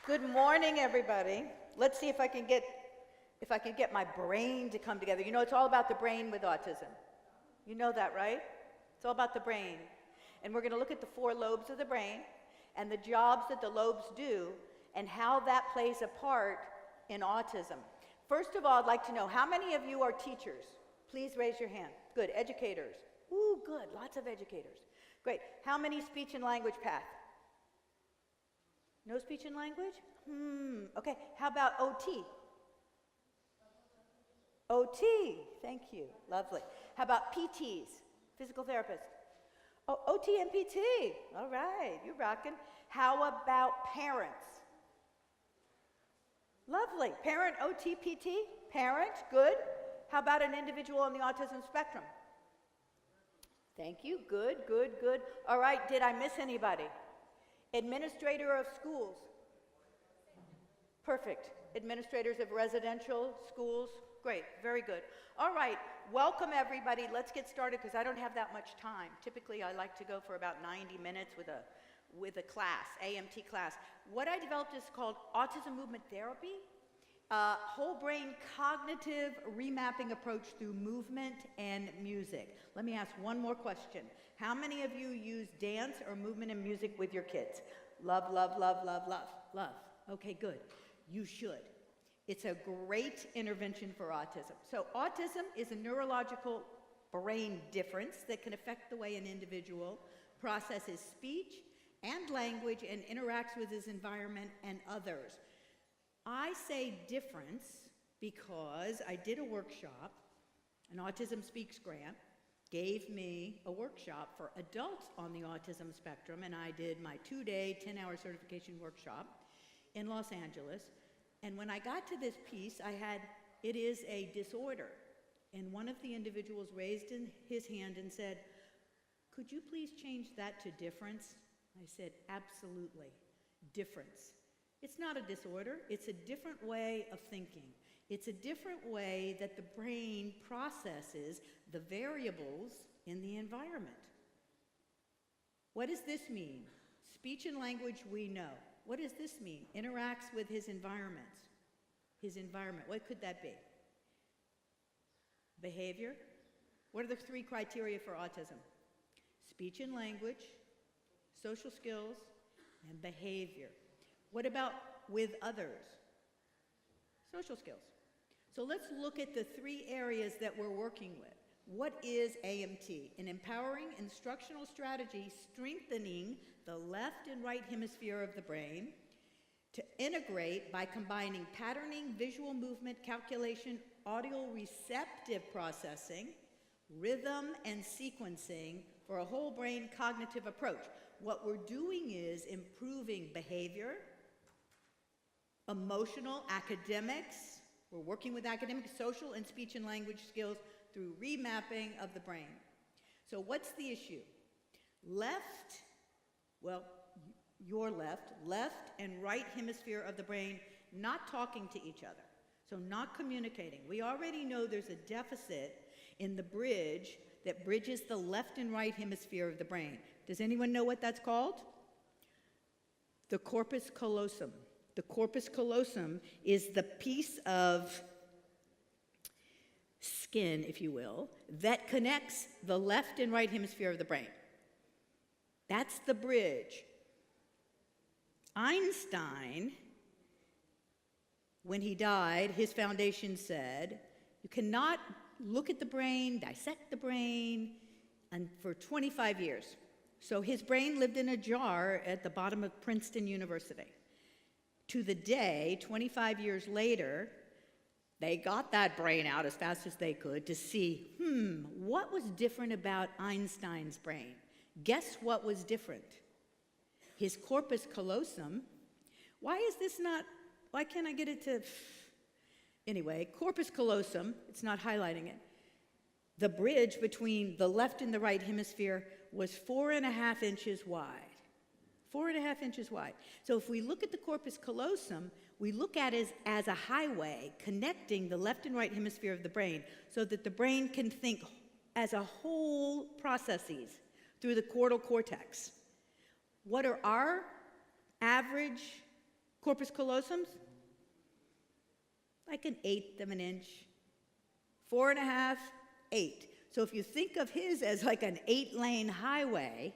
Good morning, everybody. Let's see if I can get my brain to come together. You know, it's all about the brain with autism. You know that, right? It's all about the brain. And we're going to look at the 4 lobes of the brain and the jobs that the lobes do and how that plays a part in autism. First of all, I'd like to know, how many of you are teachers? Please raise your hand. Good. Educators. Ooh, good. Lots of educators. Great. How many speech and language path? No speech and language? Okay. How about OT? OT. Thank you. Lovely. How about PTs? Physical therapists? Oh, OT and PT. All right. You're rocking. How about parents? Lovely. Parent, OT, PT? Parent. Good. How about an individual on the autism spectrum? Thank you. Good, good, good. All right. Did I miss anybody? Administrator of schools. Perfect. Administrators of residential schools. Great. Very good. All right. Welcome, everybody. Let's get started because I don't have that much time. Typically, I like to go for about 90 minutes with a class, AMT class. What I developed is called Autism Movement Therapy, whole brain cognitive remapping approach through movement and music. Let me ask one more question. How many of you use dance or movement and music with your kids? Love, love, love, love, love, love. Okay, good. You should. It's a great intervention for autism. So autism is a neurological brain difference that can affect the way an individual processes speech and language and interacts with his environment and others. I say difference because I did a workshop, an Autism Speaks grant, gave me a workshop for adults on the autism spectrum, and I did my 2-day, 10-hour certification workshop in Los Angeles. And when I got to this piece, I had, it is a disorder. And one of the individuals raised his hand and said, could you please change that to difference? I said, absolutely, difference. It's not a disorder, it's a different way of thinking. It's a different way that the brain processes the variables in the environment. What does this mean? Speech and language, we know. What does this mean? Interacts with his environment. His environment, what could that be? Behavior. What are the 3 criteria for autism? Speech and language, social skills, and behavior. What about with others? Social skills. So let's look at the 3 areas that we're working with. What is AMT? An empowering instructional strategy strengthening the left and right hemisphere of the brain to integrate by combining patterning, visual movement, calculation, audio receptive processing, rhythm, and sequencing for a whole brain cognitive approach. What we're doing is improving behavior, emotional, academics. We're working with academic, social, and speech and language skills through remapping of the brain. So what's the issue? Left, well, your left and right hemisphere of the brain not talking to each other, so not communicating. We already know there's a deficit in the bridge that bridges the left and right hemisphere of the brain. Does anyone know what that's called? The corpus callosum. The corpus callosum is the piece of skin, if you will, that connects the left and right hemisphere of the brain. That's the bridge. Einstein, when he died, his foundation said, you cannot look at the brain, dissect the brain, and for 25 years. So his brain lived in a jar at the bottom of Princeton University. To the day, 25 years later, they got that brain out as fast as they could to see, what was different about Einstein's brain? Guess what was different? His corpus callosum. Why can't I get it to, anyway, corpus callosum, it's not highlighting it. The bridge between the left and the right hemisphere was 4.5 inches wide. 4.5 inches wide. So if we look at the corpus callosum, we look at it as a highway connecting the left and right hemisphere of the brain so that the brain can think as a whole processes through the caudal cortex. What are our average Corpus callosums? Like an eighth of an inch. 4.5, 8. So if you think of his as like an 8-lane highway,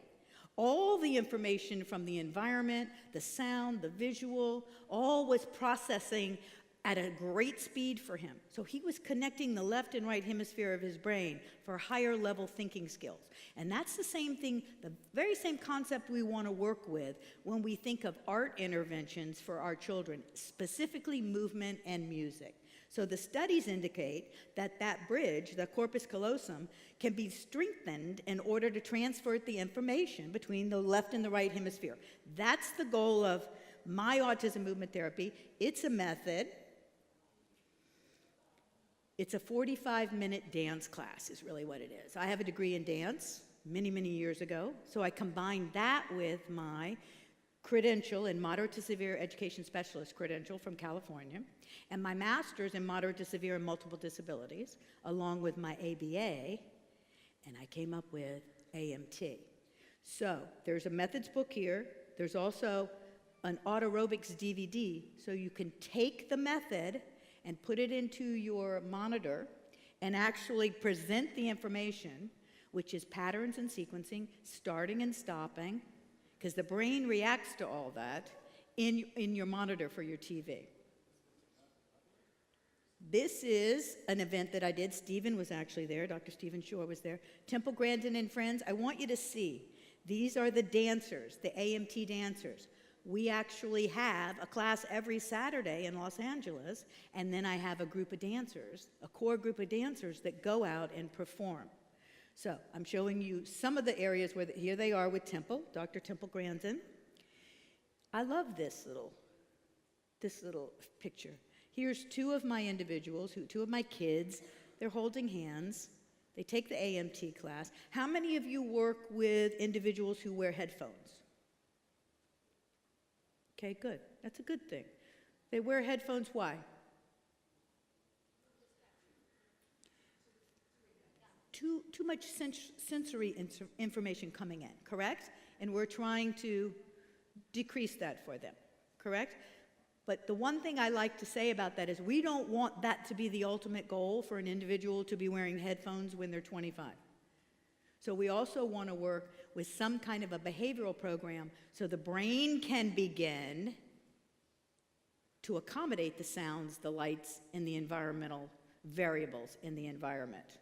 all the information from the environment, the sound, the visual, all was processing at a great speed for him. So he was connecting the left and right hemisphere of his brain for higher level thinking skills. And that's the same thing, the very same concept we want to work with when we think of art interventions for our children, specifically movement and music. So the studies indicate that that bridge, the corpus callosum, can be strengthened in order to transfer the information between the left and the right hemisphere. That's the goal of my autism movement therapy. It's a method. It's a 45-minute dance class is really what it is. I have a degree in dance many, many years ago, so I combined that with my credential in moderate to severe education specialist credential from California, and my master's in moderate to severe and multiple disabilities, along with my ABA, and I came up with AMT. So there's a methods book here. There's also an autoaerobics DVD, so you can take the method and put it into your monitor and actually present the information, which is patterns and sequencing, starting and stopping, because the brain reacts to all that in your monitor for your TV. This is an event that I did. Stephen was actually there. Dr. Stephen Shore was there. Temple Grandin and friends, I want you to see. These are the dancers, the AMT dancers. We actually have a class every Saturday in Los Angeles, and then I have a group of dancers, a core group of dancers that go out and perform. So I'm showing you some of the areas where, here they are with Temple, Dr. Temple Grandin. I love this little picture. Here's two of my individuals, two of my kids. They're holding hands. They take the AMT class. How many of you work with individuals who wear headphones? Okay, good. That's a good thing. They wear headphones, why? Too much sensory information coming in, correct? And we're trying to decrease that for them, correct? But the one thing I like to say about that is we don't want that to be the ultimate goal for an individual to be wearing headphones when they're 25. So we also want to work with some kind of a behavioral program so the brain can begin to accommodate the sounds, the lights, and the environmental variables in the environment.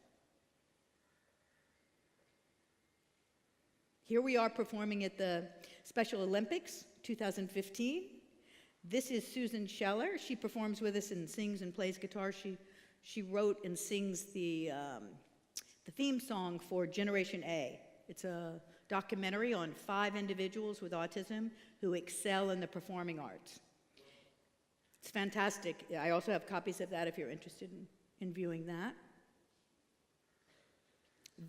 Here we are performing at the Special Olympics 2015. This is Susan Scheller. She performs with us and sings and plays guitar. She wrote and sings the theme song for Generation A. It's a documentary on 5 individuals with autism who excel in the performing arts. It's fantastic. I also have copies of that if you're interested in viewing that.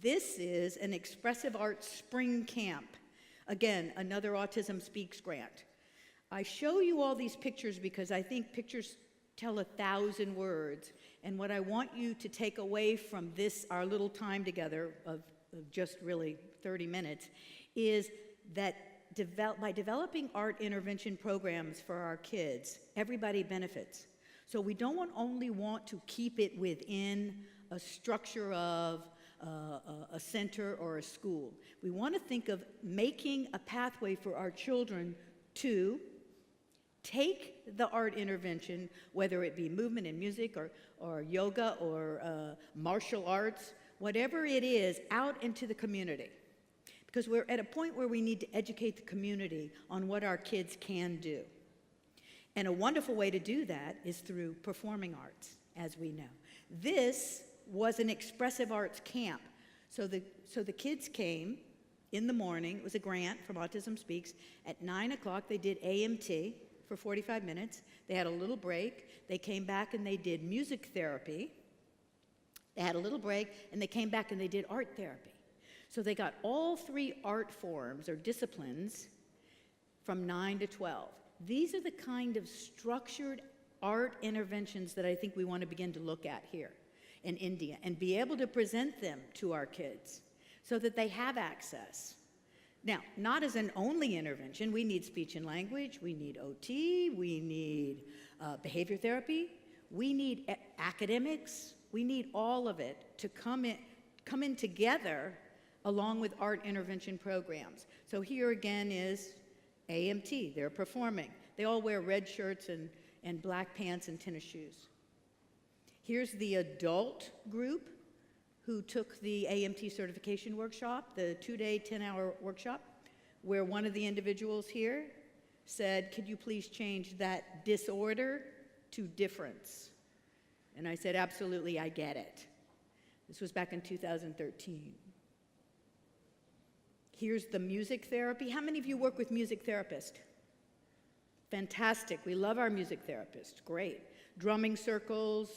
This is an Expressive Arts Spring Camp. Again, another Autism Speaks grant. I show you all these pictures because I think pictures tell 1,000 words. And what I want you to take away from this, our little time together of just really 30 minutes, is that by developing art intervention programs for our kids, everybody benefits. So we don't only want to keep it within a structure of a center or a school. We want to think of making a pathway for our children to take the art intervention, whether it be movement and music or yoga or martial arts, whatever it is, out into the community. Because we're at a point where we need to educate the community on what our kids can do. And a wonderful way to do that is through performing arts, as we know. This was an expressive arts camp. So the kids came in the morning. It was a grant from Autism Speaks. At 9 o'clock, they did AMT for 45 minutes. They had a little break. They came back and they did music therapy. They had a little break, and they came back and they did art therapy. So they got all 3 art forms or disciplines from 9 to 12. These are the kind of structured art interventions that I think we want to begin to look at here in India and be able to present them to our kids so that they have access. Now, not as an only intervention. We need speech and language, we need OT, we need behavior therapy, we need academics, we need all of it to come in together along with art intervention programs. So here again is AMT, they're performing. They all wear red shirts and black pants and tennis shoes. Here's the adult group who took the AMT certification workshop, the 2-day, 10-hour workshop, where one of the individuals here said, could you please change that disorder to difference? And I said, absolutely, I get it. This was back in 2013. Here's the music therapy. How many of you work with music therapists? Fantastic, we love our music therapists, great. Drumming circles,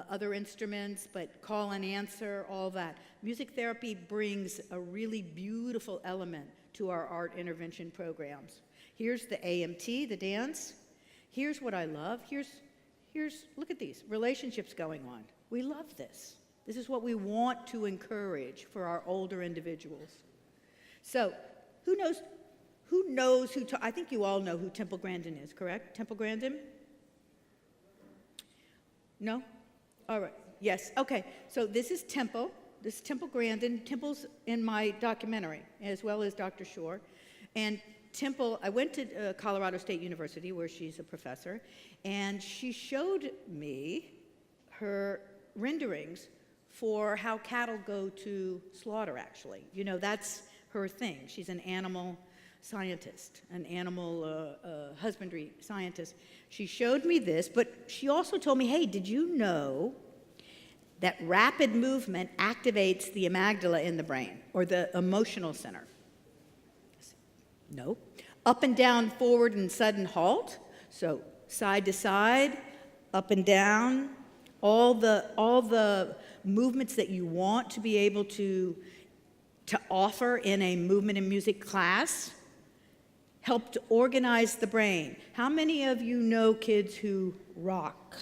other instruments, but call and answer, all that. Music therapy brings a really beautiful element to our art intervention programs. Here's the AMT, the dance. Here's what I love. Here's look at these, relationships going on. We love this. This is what we want to encourage for our older individuals. So, I think you all know who Temple Grandin is, correct? Temple Grandin? No? All right, yes, okay. So this is Temple. This is Temple Grandin. Temple's in my documentary, as well as Dr. Shore. And Temple, I went to Colorado State University, where she's a professor, and she showed me her renderings for how cattle go to slaughter, actually. You know, that's her thing. She's an animal scientist, an animal husbandry scientist. She showed me this, but she also told me, hey, did you know that rapid movement activates the amygdala in the brain, or the emotional center? No. Up and down, forward and sudden halt, so side to side, up and down, all the movements that you want to be able to offer in a movement and music class help to organize the brain. How many of you know kids who rock?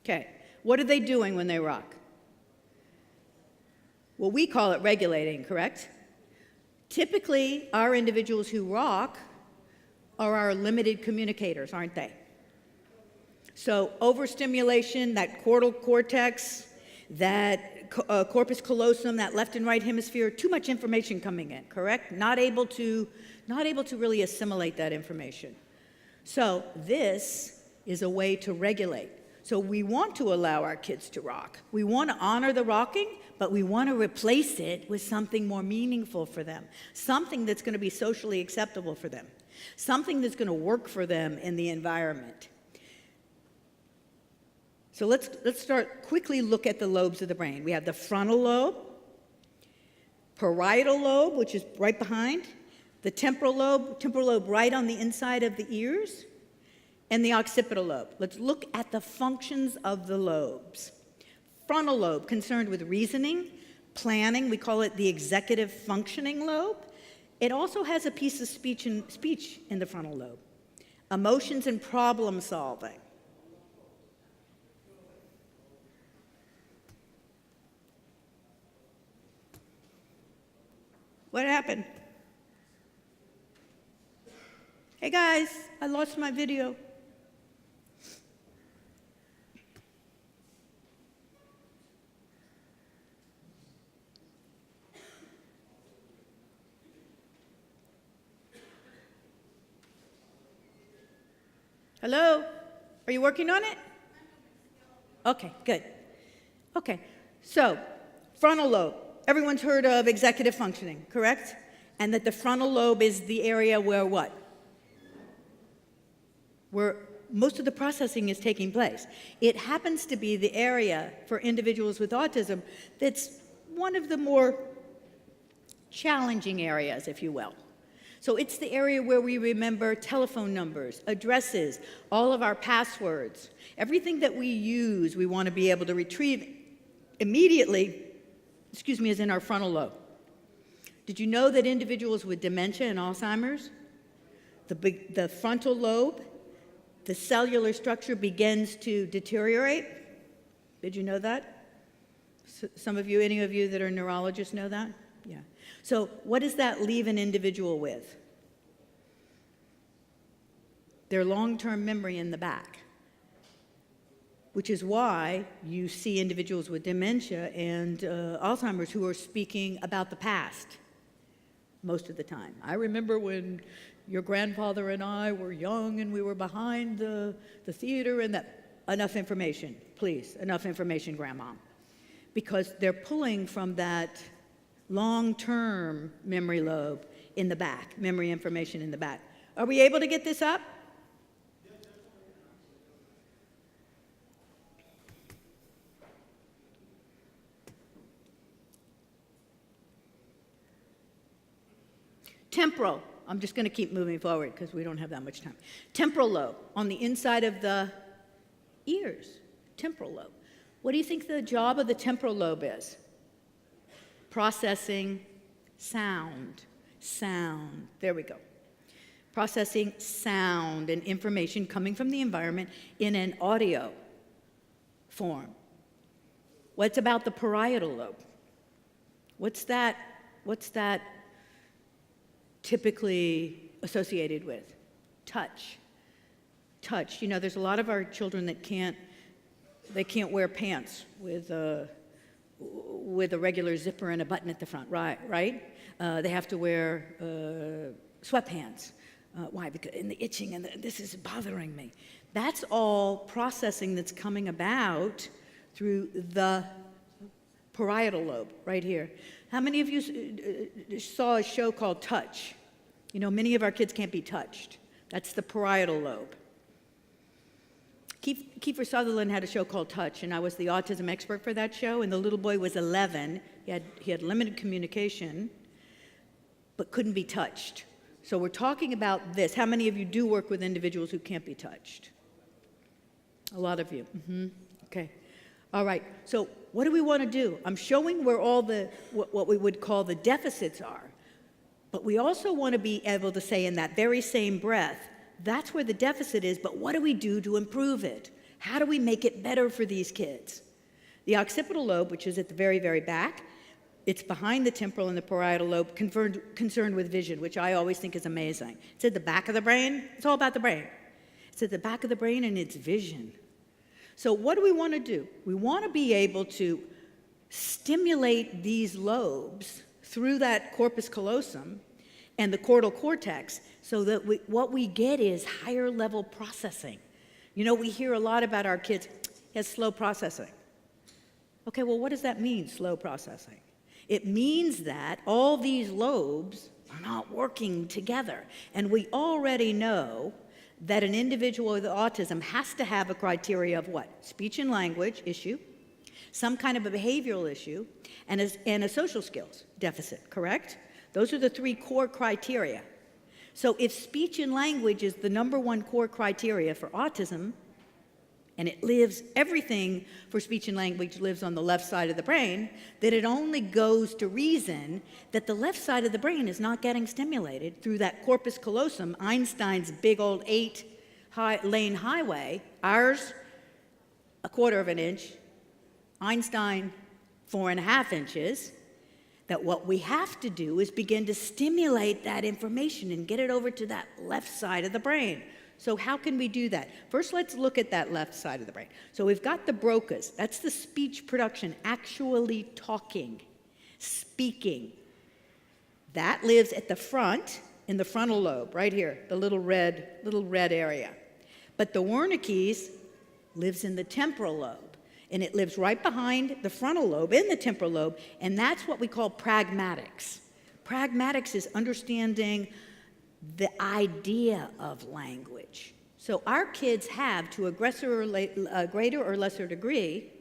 Okay, what are they doing when they rock? Well, we call it regulating, correct? Typically, our individuals who rock are our limited communicators, aren't they? So overstimulation, that cortical cortex, that corpus callosum, that left and right hemisphere, too much information coming in, correct? Not able to really assimilate that information. So this is a way to regulate. So we want to allow our kids to rock. We want to honor the rocking, but we want to replace it with something more meaningful for them, something that's going to be socially acceptable for them, something that's going to work for them in the environment. So let's start quickly look at the lobes of the brain. We have the frontal lobe, parietal lobe, which is right behind, the temporal lobe right on the inside of the ears, and the occipital lobe. Let's look at the functions of the lobes. Frontal lobe, concerned with reasoning, planning, we call it the executive functioning lobe. It also has a piece of speech in the frontal lobe. Emotions and problem solving. What happened? Hey guys, I lost my video. Hello? Are you working on it? Okay, good. Okay, so frontal lobe. Everyone's heard of executive functioning, correct? And that the frontal lobe is the area where what? Where most of the processing is taking place. It happens to be the area for individuals with autism that's one of the more challenging areas, if you will. So it's the area where we remember telephone numbers, addresses, all of our passwords. Everything that we use, we want to be able to retrieve immediately, is in our frontal lobe. Did you know that individuals with dementia and Alzheimer's, the frontal lobe, the cellular structure begins to deteriorate? Did you know that? Some of you, any of you that are neurologists know that? Yeah. So what does that leave an individual with? Their long-term memory in the back, which is why you see individuals with dementia and Alzheimer's who are speaking about the past most of the time. I remember when your grandfather and I were young and we were behind the theater and that. Enough information, please, enough information, Grandma. Because they're pulling from that long-term memory lobe in the back, memory information in the back. Are we able to get this up? Temporal, I'm just going to keep moving forward because we don't have that much time. Temporal lobe, on the inside of the ears, temporal lobe. What do you think the job of the temporal lobe is? Processing sound. Sound. There we go. Processing sound and information coming from the environment in an audio form. What's about the parietal lobe? What's that typically associated with? Touch. Touch. You know, there's a lot of our children that can't wear pants with a regular zipper and a button at the front, right? They have to wear sweatpants. Why? Because and the itching and this is bothering me. That's all processing that's coming about through the parietal lobe right here. How many of you saw a show called Touch? You know, many of our kids can't be touched. That's the parietal lobe. Kiefer Sutherland had a show called Touch, and I was the autism expert for that show, and the little boy was 11. He had limited communication, but couldn't be touched. So we're talking about this. How many of you do work with individuals who can't be touched? A lot of you. Okay. All right. So what do we want to do? I'm showing where all what we would call the deficits are, but we also want to be able to say in that very same breath, that's where the deficit is, but what do we do to improve it? How do we make it better for these kids? The occipital lobe, which is at the very, very back, it's behind the temporal and the parietal lobe, concerned with vision, which I always think is amazing. It's at the back of the brain. It's all about the brain. It's at the back of the brain and it's vision. So what do we want to do? We want to be able to stimulate these lobes through that corpus callosum and the chordal cortex so that what we get is higher level processing. You know, we hear a lot about our kids, has slow processing. Okay, well, what does that mean, slow processing? It means that all these lobes are not working together. And we already know that an individual with autism has to have a criteria of what? Speech and language issue, some kind of a behavioral issue, and a social skills deficit, correct? Those are the three core criteria. So if speech and language is the number one core criteria for autism, and everything for speech and language lives on the left side of the brain, then it only goes to reason that the left side of the brain is not getting stimulated through that corpus callosum, Einstein's big old 8-lane highway, ours 1/4 of an inch, Einstein 4.5 inches, that what we have to do is begin to stimulate that information and get it over to that left side of the brain. So how can we do that? First, let's look at that left side of the brain. So we've got the Broca's. That's the speech production, actually talking, speaking. That lives at the front, in the frontal lobe, right here, the little red area. But the Wernicke's lives in the temporal lobe. And it lives right behind the frontal lobe, in the temporal lobe, and that's what we call pragmatics. Pragmatics is understanding the idea of language. So our kids have, to a greater or lesser degree,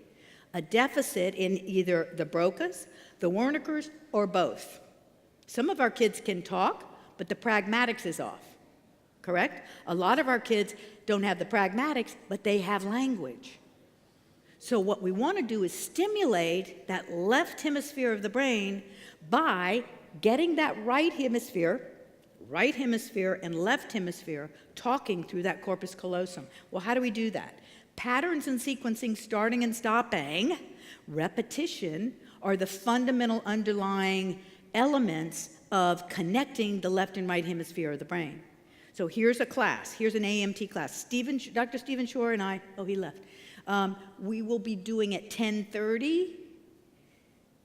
a deficit in either the Broca's, the Wernicke's, or both. Some of our kids can talk, but the pragmatics is off, correct? A lot of our kids don't have the pragmatics, but they have language. So what we want to do is stimulate that left hemisphere of the brain by getting that right hemisphere and left hemisphere talking through that corpus callosum. Well, how do we do that? Patterns and sequencing, starting and stopping, repetition are the fundamental underlying elements of connecting the left and right hemisphere of the brain. So here's a class. Here's an AMT class. Dr. Stephen Shore and I, oh, he left. We will be doing at 10:30,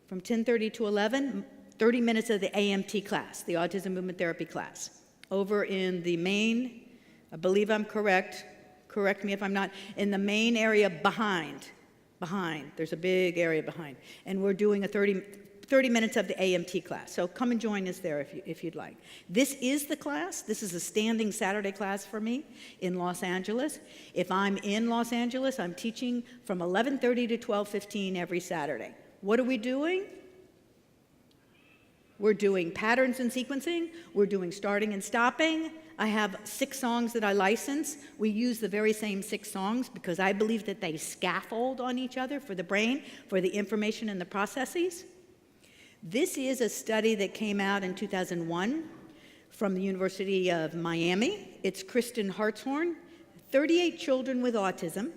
from 10:30 to 11, 30 minutes of the AMT class, the Autism Movement Therapy class. Over in the main, I believe I'm correct me if I'm not, in the main area behind, there's a big area behind. And we're doing a 30 minutes of the AMT class. So come and join us there if you'd like. This is the class. This is a standing Saturday class for me in Los Angeles. If I'm in Los Angeles, I'm teaching from 11:30 to 12:15 every Saturday. What are we doing? We're doing patterns and sequencing. We're doing starting and stopping. I have 6 songs that I license. We use the very same 6 songs because I believe that they scaffold on each other for the brain, for the information and the processes. This is a study that came out in 2001 from the University of Miami. It's Kristen Hartshorn, 38 children with autism,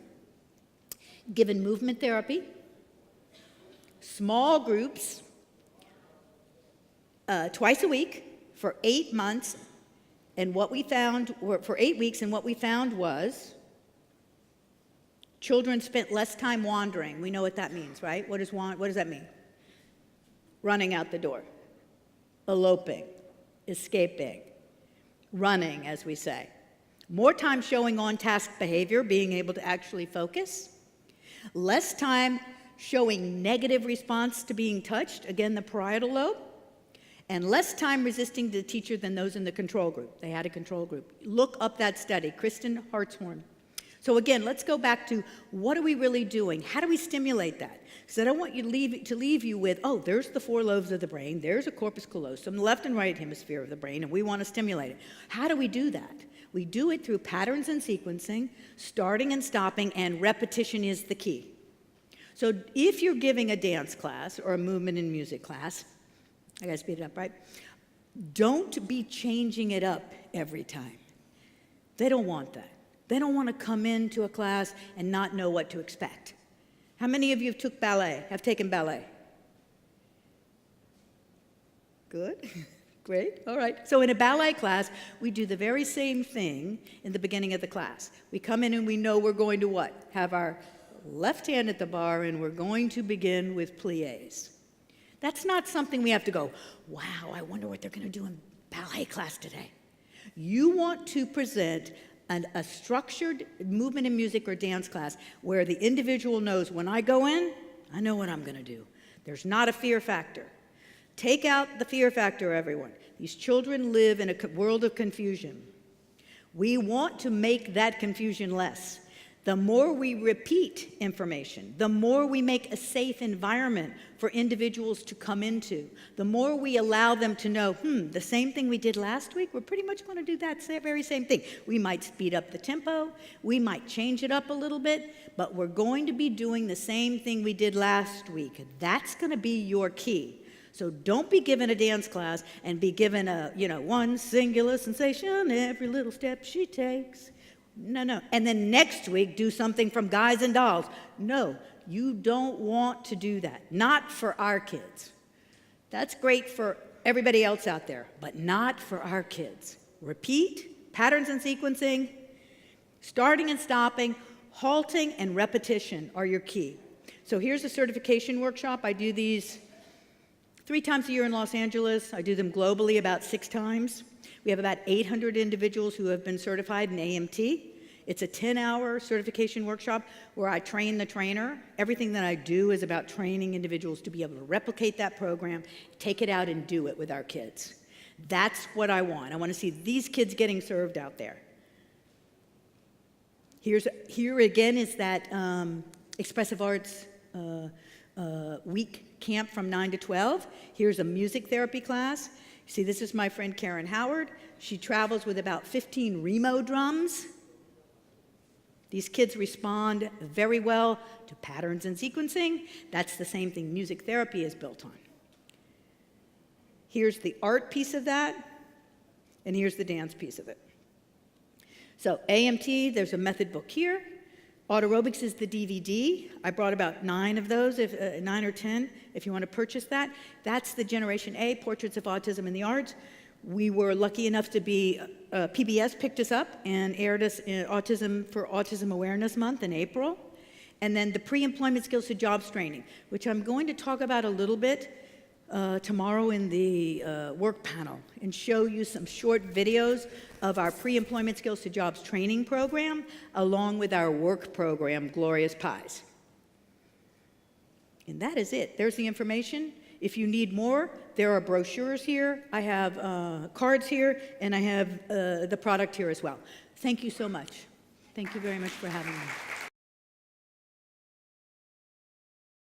given movement therapy, small groups, twice a week for 8 months, and what we found, for 8 weeks, and what we found was children spent less time wandering. We know what that means, right? What does that mean? Running out the door, eloping, escaping, running, as we say. More time showing on-task behavior, being able to actually focus. Less time showing negative response to being touched, again, the parietal lobe. And less time resisting the teacher than those in the control group. They had a control group. Look up that study, Kristen Hartshorn. So again, let's go back to what are we really doing? How do we stimulate that? Because I don't want you to leave you with, oh, there's the 4 lobes of the brain, there's a corpus callosum, the left and right hemisphere of the brain, and we want to stimulate it. How do we do that? We do it through patterns and sequencing, starting and stopping, and repetition is the key. So if you're giving a dance class or a movement and music class, I gotta speed it up, right? Don't be changing it up every time. They don't want that. They don't want to come into a class and not know what to expect. How many of you have taken ballet? Good, great, all right. So in a ballet class, we do the very same thing in the beginning of the class. We come in and we know we're going to what? Have our left hand at the bar and we're going to begin with pliés. That's not something we have to go, wow, I wonder what they're going to do in ballet class today. You want to present a structured movement and music or dance class where the individual knows when I go in, I know what I'm going to do. There's not a fear factor. Take out the fear factor, everyone. These children live in a world of confusion. We want to make that confusion less. The more we repeat information, the more we make a safe environment for individuals to come into, the more we allow them to know, the same thing we did last week, we're pretty much going to do that very same thing. We might speed up the tempo, we might change it up a little bit, but we're going to be doing the same thing we did last week. That's going to be your key. So don't be given a dance class and be given a, one singular sensation, every little step she takes. No. And then next week, do something from Guys and Dolls. No, you don't want to do that. Not for our kids. That's great for everybody else out there, but not for our kids. Repeat, patterns and sequencing, starting and stopping, halting and repetition are your key. So here's a certification workshop. I do these 3 times a year in Los Angeles. I do them globally about 6 times. We have about 800 individuals who have been certified in AMT. It's a 10-hour certification workshop where I train the trainer. Everything that I do is about training individuals to be able to replicate that program, take it out and do it with our kids. That's what I want. I want to see these kids getting served out there. Here again is that Expressive Arts week camp from 9 to 12. Here's a music therapy class. See, this is my friend Karen Howard. She travels with about 15 Remo drums. These kids respond very well to patterns and sequencing. That's the same thing music therapy is built on. Here's the art piece of that, and here's the dance piece of it. So AMT, there's a method book here. Autorobics is the DVD. I brought about 9 of those, 9 or 10, if you want to purchase that. That's the Generation A, Portraits of Autism in the Arts. We were lucky enough to be, PBS picked us up and aired us in Autism Awareness Month in April. And then the Pre-Employment Skills to Jobs Training, which I'm going to talk about a little bit tomorrow in the work panel and show you some short videos of our Pre-Employment Skills to Jobs Training program along with our work program, Glorious Pies. And that is it. There's the information. If you need more, there are brochures here. I have cards here, and I have the product here as well. Thank you so much. Thank you very much for having me.